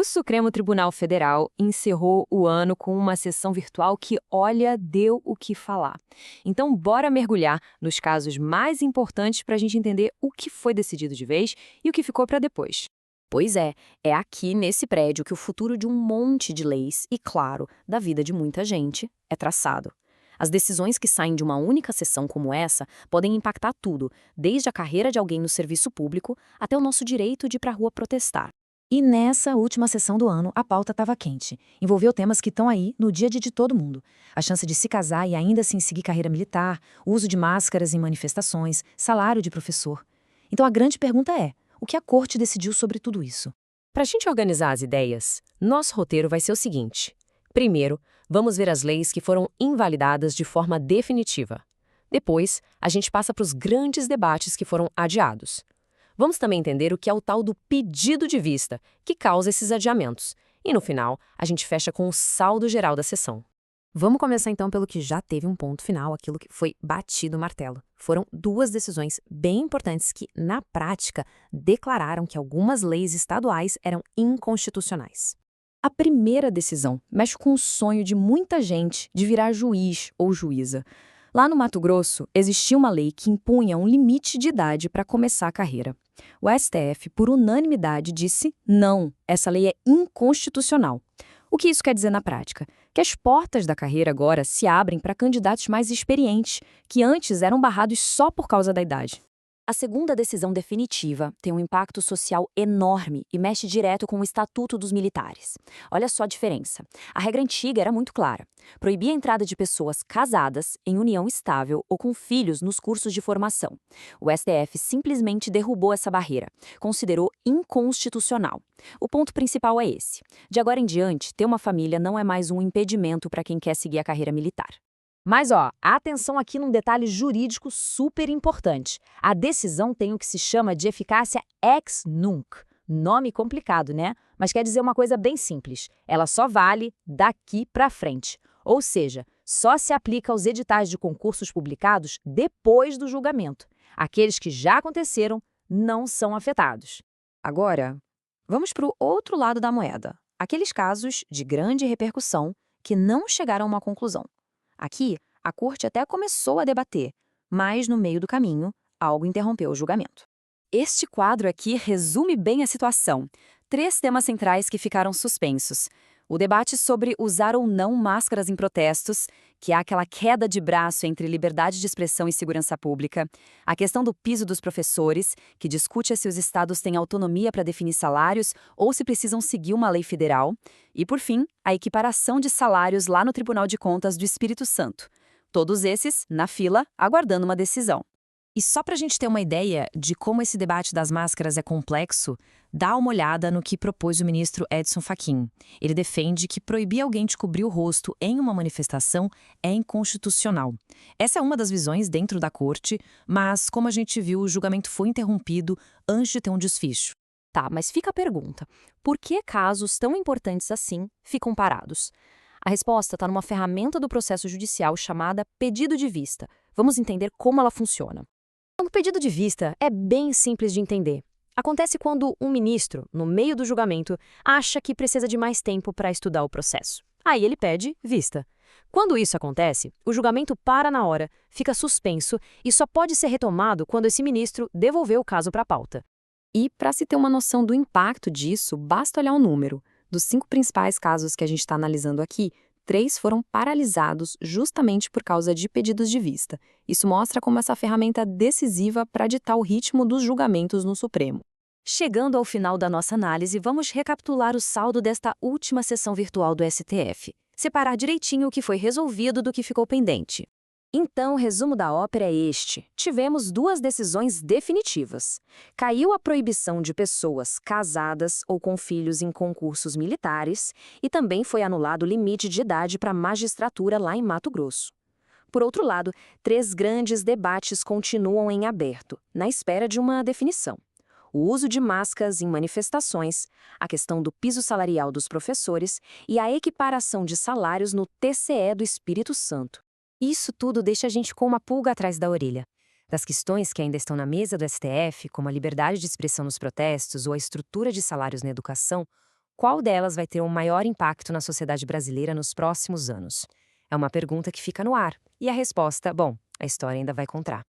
O Supremo Tribunal Federal encerrou o ano com uma sessão virtual que, olha, deu o que falar. Então, bora mergulhar nos casos mais importantes para a gente entender o que foi decidido de vez e o que ficou para depois. Pois é aqui nesse prédio que o futuro de um monte de leis e, claro, da vida de muita gente é traçado. As decisões que saem de uma única sessão como essa podem impactar tudo, desde a carreira de alguém no serviço público até o nosso direito de ir para a rua protestar. E nessa última sessão do ano, a pauta estava quente. Envolveu temas que estão aí no dia a dia de todo mundo. A chance de se casar e ainda assim seguir carreira militar, o uso de máscaras em manifestações, salário de professor. Então a grande pergunta é, o que a corte decidiu sobre tudo isso? Para a gente organizar as ideias, nosso roteiro vai ser o seguinte. Primeiro, vamos ver as leis que foram invalidadas de forma definitiva. Depois, a gente passa para os grandes debates que foram adiados. Vamos também entender o que é o tal do pedido de vista, que causa esses adiamentos. E no final, a gente fecha com o saldo geral da sessão. Vamos começar então pelo que já teve um ponto final, aquilo que foi batido o martelo. Foram duas decisões bem importantes que, na prática, declararam que algumas leis estaduais eram inconstitucionais. A primeira decisão mexe com o sonho de muita gente de virar juiz ou juíza. Lá no Mato Grosso, existia uma lei que impunha um limite de idade para começar a carreira. O STF, por unanimidade, disse não, essa lei é inconstitucional. O que isso quer dizer na prática? Que as portas da carreira agora se abrem para candidatos mais experientes, que antes eram barrados só por causa da idade. A segunda decisão definitiva tem um impacto social enorme e mexe direto com o Estatuto dos Militares. Olha só a diferença. A regra antiga era muito clara. Proibia a entrada de pessoas casadas, em união estável ou com filhos nos cursos de formação. O STF simplesmente derrubou essa barreira, considerou inconstitucional. O ponto principal é esse. De agora em diante, ter uma família não é mais um impedimento para quem quer seguir a carreira militar. Mas, atenção aqui num detalhe jurídico super importante. A decisão tem o que se chama de eficácia ex nunc. Nome complicado, né? Mas quer dizer uma coisa bem simples. Ela só vale daqui para frente. Ou seja, só se aplica aos editais de concursos publicados depois do julgamento. Aqueles que já aconteceram não são afetados. Agora, vamos para o outro lado da moeda. Aqueles casos de grande repercussão que não chegaram a uma conclusão. Aqui, a corte até começou a debater, mas no meio do caminho, algo interrompeu o julgamento. Este quadro aqui resume bem a situação. 3 temas centrais que ficaram suspensos. O debate sobre usar ou não máscaras em protestos, que há aquela queda de braço entre liberdade de expressão e segurança pública. A questão do piso dos professores, que discute se os estados têm autonomia para definir salários ou se precisam seguir uma lei federal. E, por fim, a equiparação de salários lá no Tribunal de Contas do Espírito Santo. Todos esses, na fila, aguardando uma decisão. E só para a gente ter uma ideia de como esse debate das máscaras é complexo, dá uma olhada no que propôs o ministro Edson Fachin. Ele defende que proibir alguém de cobrir o rosto em uma manifestação é inconstitucional. Essa é uma das visões dentro da corte, mas, como a gente viu, o julgamento foi interrompido antes de ter um desfecho. Tá, mas fica a pergunta. Por que casos tão importantes assim ficam parados? A resposta está numa ferramenta do processo judicial chamada pedido de vista. Vamos entender como ela funciona. O pedido de vista é bem simples de entender. Acontece quando um ministro, no meio do julgamento, acha que precisa de mais tempo para estudar o processo. Aí ele pede vista. Quando isso acontece, o julgamento para na hora, fica suspenso e só pode ser retomado quando esse ministro devolver o caso para a pauta. E, para se ter uma noção do impacto disso, basta olhar o número. Dos 5 principais casos que a gente está analisando aqui, 3 foram paralisados justamente por causa de pedidos de vista. Isso mostra como essa ferramenta é decisiva para ditar o ritmo dos julgamentos no Supremo. Chegando ao final da nossa análise, vamos recapitular o saldo desta última sessão virtual do STF. Separar direitinho o que foi resolvido do que ficou pendente. Então, o resumo da ópera é este. Tivemos 2 decisões definitivas. Caiu a proibição de pessoas casadas ou com filhos em concursos militares e também foi anulado o limite de idade para a magistratura lá em Mato Grosso. Por outro lado, 3 grandes debates continuam em aberto, na espera de uma definição. O uso de máscaras em manifestações, a questão do piso salarial dos professores e a equiparação de salários no TCE do Espírito Santo. Isso tudo deixa a gente com uma pulga atrás da orelha. Das questões que ainda estão na mesa do STF, como a liberdade de expressão nos protestos ou a estrutura de salários na educação, Qual delas vai ter um maior impacto na sociedade brasileira nos próximos anos? É uma pergunta que fica no ar. E a resposta, bom, a história ainda vai contar.